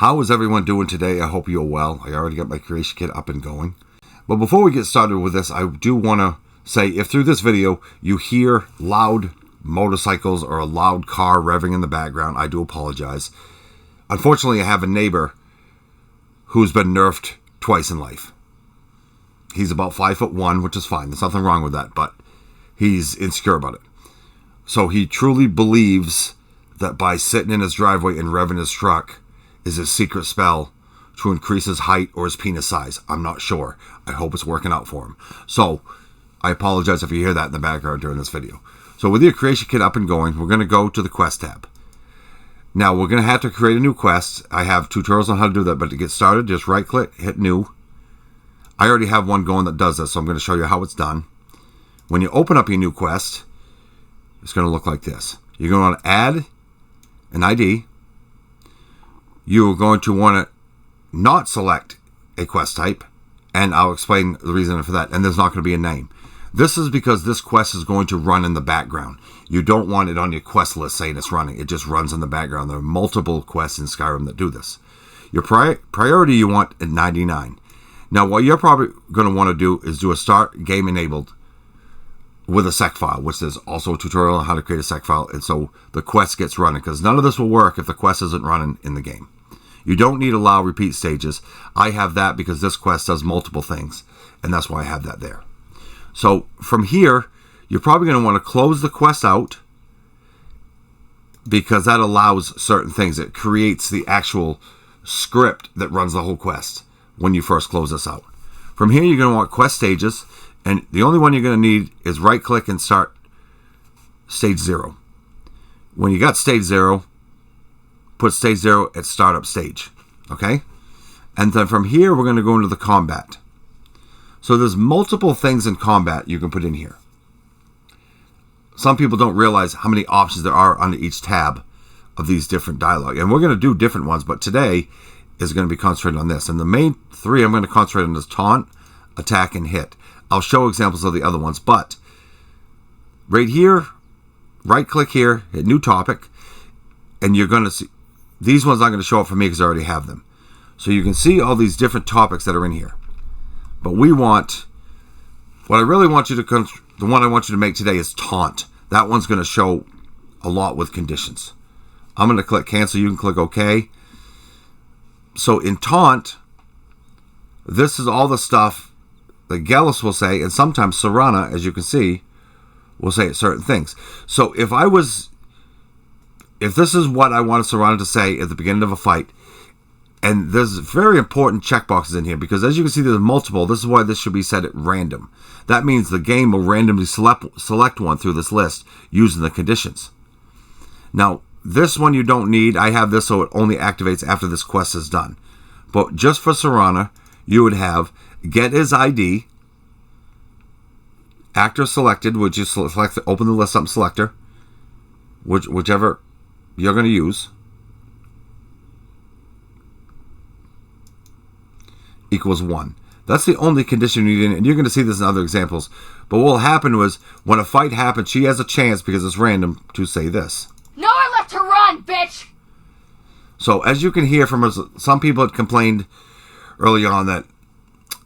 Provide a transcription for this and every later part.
How is everyone doing today? I hope you're well. I already got my creation kit up and going. But before we get started with this, I do want to say, if through this video you hear loud motorcycles or a loud car revving in the background, I do apologize. Unfortunately, I have a neighbor who's been nerfed twice in life. He's about 5'1", which is fine. There's nothing wrong with that, but he's insecure about it. So he truly believes that by sitting in his driveway and revving his truck is his secret spell to increase his height or his penis size. I'm not sure. I hope it's working out for him. So I apologize if you hear that in the background during this video. So with your creation kit up and going, we're going to go to the quest tab. Now we're going to have to create a new quest. I have tutorials on how to do that, but to get started, just right click, hit new. I already have one going that does this, so I'm going to show you how it's done. When you open up your new quest, it's going to look like this. You're going to want to add an ID. You're going to want to not select a quest type, and I'll explain the reason for that, and there's not going to be a name. This is because this quest is going to run in the background. You don't want it on your quest list saying it's running. It just runs in the background. There are multiple quests in Skyrim that do this. Your priority you want at 99. Now, what you're probably going to want to do is do a start game enabled with a sec file, which is also a tutorial on how to create a sec file, and so the quest gets running, because none of this will work if the quest isn't running in the game. You don't need allow repeat stages. I have that because this quest does multiple things, and that's why I have that there. So from here, you're probably going to want to close the quest out, because that allows certain things. It creates the actual script that runs the whole quest when you first close this out. From here, you're going to want quest stages, and the only one you're going to need is right click and start stage 0. When you got stage 0, put stage 0 at startup stage. Okay? And then from here, we're going to go into the combat. So there's multiple things in combat you can put in here. Some people don't realize how many options there are under each tab of these different dialogue. And we're going to do different ones, but today is going to be concentrated on this. And the main three I'm going to concentrate on is taunt, attack, and hit. I'll show examples of the other ones, but right here, right click here, hit new topic, and you're going to see, these ones aren't going to show up for me because I already have them. So you can see all these different topics that are in here. But we want, what I really want you to, the one I want you to make today is taunt. That one's going to show a lot with conditions. I'm going to click cancel, you can click OK. So in taunt, this is all the stuff that Gallus will say, and sometimes Serana, as you can see, will say certain things. So if this is what I wanted Serana to say at the beginning of a fight, and there's very important checkboxes in here, because as you can see, there's multiple. This is why this should be set at random. That means the game will randomly select one through this list using the conditions. Now, this one you don't need. I have this so it only activates after this quest is done. But just for Serana, you would have get his ID, actor selected, which you select, open the list up selector, whichever you're going to use, equals 1. That's the only condition you need, and you're going to see this in other examples. But what will happen was, when a fight happens, she has a chance, because it's random, to say this. No, I left her run, bitch! So, as you can hear from us, some people had complained early on that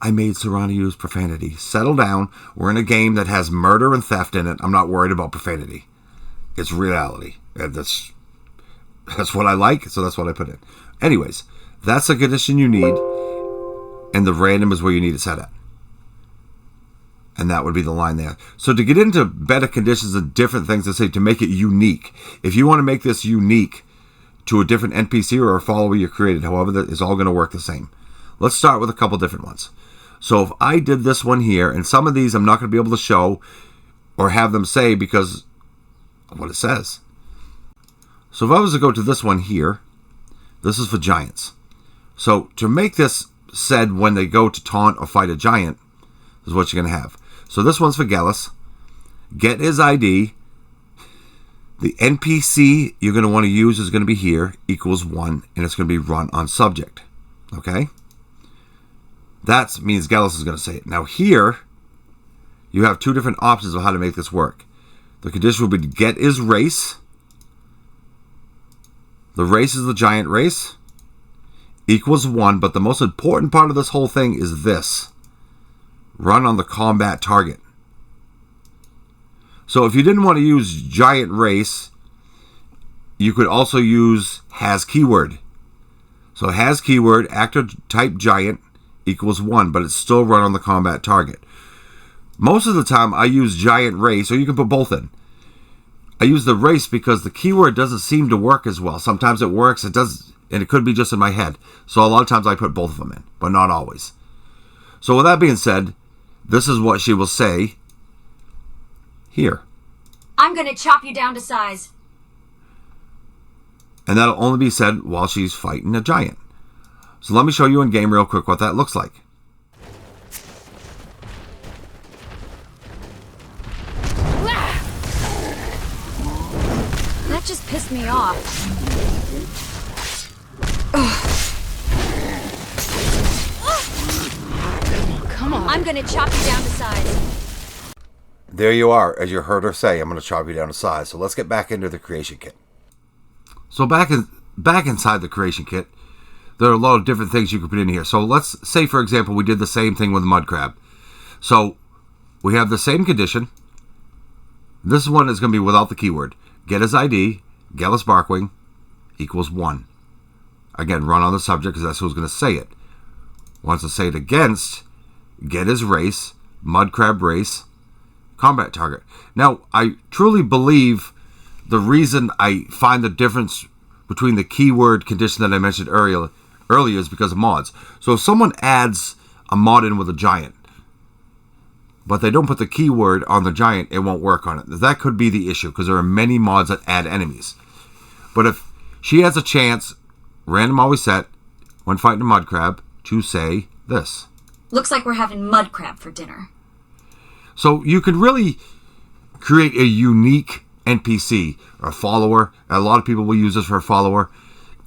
I made Serana use profanity. Settle down. We're in a game that has murder and theft in it. I'm not worried about profanity. It's reality. And that's what I like, so that's what I put in. Anyways, that's the condition you need, and the random is where you need it set at. And that would be the line there. So to get into better conditions and different things to say, to make it unique, if you want to make this unique to a different NPC or a follower you created, however, that is all going to work the same. Let's start with a couple different ones. So if I did this one here, and some of these I'm not going to be able to show or have them say because of what it says. So if I was to go to this one here, this is for giants. So to make this said when they go to taunt or fight a giant, is what you're going to have. So this one's for Gallus. Get his ID. The NPC you're going to want to use is going to be here, equals 1, and it's going to be run on subject. Okay? That means Gallus is going to say it. Now here, you have two different options of how to make this work. The condition will be to get his race. The race is the giant race. equals 1, but the most important part of this whole thing is this. Run on the combat target. So if you didn't want to use giant race, you could also use has keyword. So has keyword, actor type giant equals 1, but it's still run on the combat target. Most of the time I use giant race, or you can put both in. I use the race because the keyword doesn't seem to work as well. Sometimes it works, it does, and it could be just in my head. So a lot of times I put both of them in, but not always. So with that being said, this is what she will say here. I'm gonna chop you down to size. And that'll only be said while she's fighting a giant. So let me show you in game real quick what that looks like. That just pissed me off. Come on. I'm gonna chop you down to size. There you are, as you heard her say, I'm going to chop you down to size. So let's get back into the creation kit. So back inside the creation kit, there are a lot of different things you can put in here. So let's say, for example, we did the same thing with the mud crab. So we have the same condition. This one is going to be without the keyword. Get his ID, Gallus Barkwing, equals 1. Again, run on the subject because that's who's going to say it. Wants to say it against, get his race, mud crab race, combat target. Now, I truly believe the reason I find the difference between the keyword condition that I mentioned earlier is because of mods. So if someone adds a mod in with a giant, but they don't put the keyword on the giant, it won't work on it. That could be the issue, because there are many mods that add enemies. But if she has a chance, random always set, when fighting a mud crab, to say this. Looks like we're having mud crab for dinner. So you could really create a unique NPC or follower. A lot of people will use this for a follower,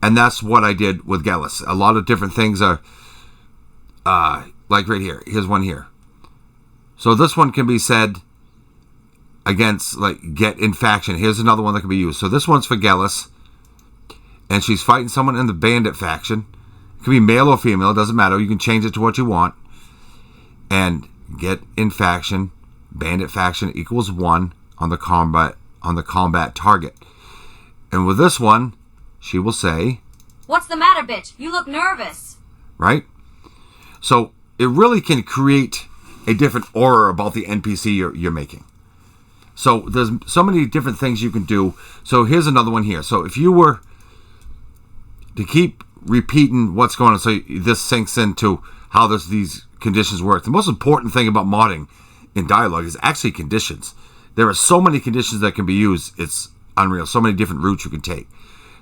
and that's what I did with Gallus. A lot of different things are like right here. Here's one here. So this one can be said against, like, get in faction. Here's another one that can be used. So this one's for Gallus, and she's fighting someone in the bandit faction. It can be male or female, it doesn't matter. You can change it to what you want. And get in faction, bandit faction equals 1 on the combat target. And with this one, she will say, "What's the matter, bitch? You look nervous." Right? So it really can create a different aura about the NPC you're making. So there's so many different things you can do. So here's another one here. So if you were to keep repeating what's going on, so this sinks into how these conditions work. The most important thing about modding in dialogue is actually conditions. There are so many conditions that can be used. It's unreal. So many different routes you can take.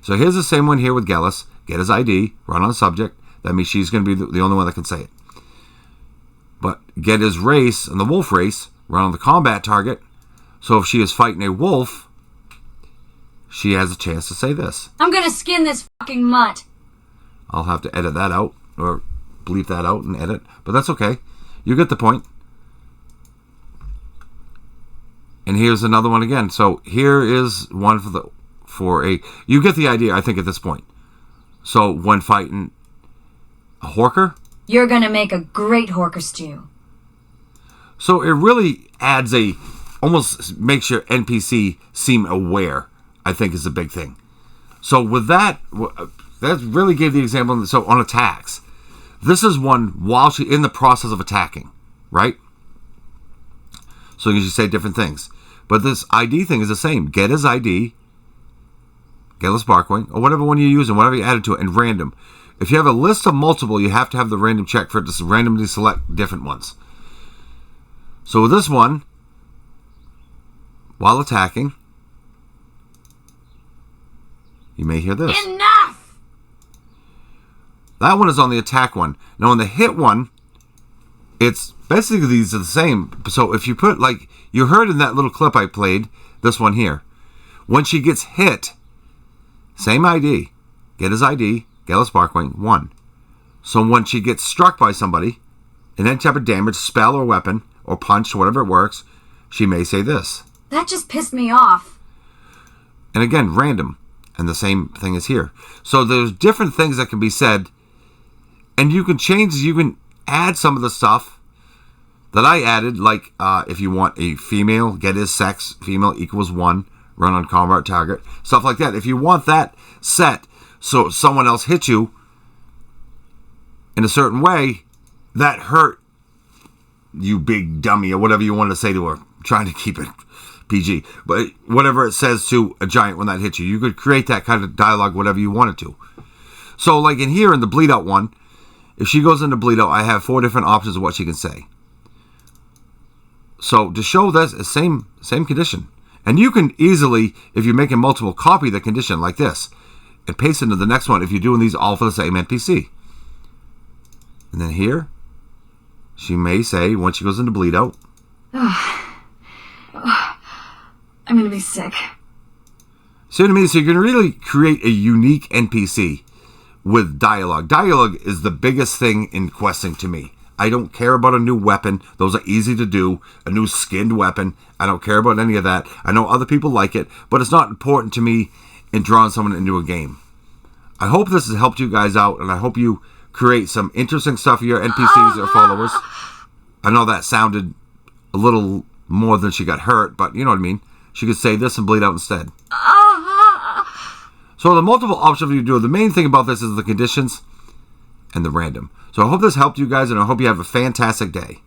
So here's the same one here with Gallus. Get his ID, run on subject. That means she's going to be the only one that can say it. But get his race and the wolf race, run on the combat target. So if she is fighting a wolf, she has a chance to say this. I'm gonna skin this fucking mutt. I'll have to edit that out, or bleep that out and edit, but that's okay. You get the point. And here's another one again. So here is one you get the idea, I think, at this point. So when fighting a horker, you're gonna make a great horker stew. So it really adds almost makes your NPC seem aware, I think, is the big thing. So with that really gave the example. So on attacks, this is one while she's in the process of attacking, right? So you should say different things. But this ID thing is the same. Get his ID, Gallus Barkwing, or whatever one you're using, whatever you added to it, and random. If you have a list of multiple, you have to have the random check for it to randomly select different ones. So with this one, while attacking, you may hear this. Enough! That one is on the attack one. Now on the hit one, it's basically these are the same. So if you put, like you heard in that little clip I played, this one here, when she gets hit, same ID, get his ID, Gallus Barkwing, 1. So when she gets struck by somebody, in any type of damage, spell or weapon, or punch, whatever it works, she may say this. That just pissed me off. And again, random. And the same thing is here. So there's different things that can be said And you can change, you can add some of the stuff that I added, like if you want a female, get his sex, female equals 1, run on combat target, stuff like that. If you want that set so someone else hits you in a certain way, that hurt you big dummy, or whatever you want to say to her. I'm trying to keep it PG. But whatever it says to a giant when that hits you, you could create that kind of dialogue, whatever you wanted to. So like in here, in the bleed out one, if she goes into bleed out, I have 4 different options of what she can say. So to show this, same condition. And you can easily, if you're making multiple, copy the condition like this and paste it into the next one if you're doing these all for the same NPC. And then here, she may say, once she goes into bleed out, I'm gonna be sick. See what I mean? So you're going to really create a unique NPC with dialogue. Dialogue is the biggest thing in questing to me. I don't care about a new weapon. Those are easy to do. A new skinned weapon. I don't care about any of that. I know other people like it, but it's not important to me in drawing someone into a game. I hope this has helped you guys out, and I hope you create some interesting stuff for your NPCs or followers. I know that sounded a little more than she got hurt, but you know what I mean. She could say this and bleed out instead. So the multiple options you do, the main thing about this is the conditions and the random. So I hope this helped you guys, and I hope you have a fantastic day.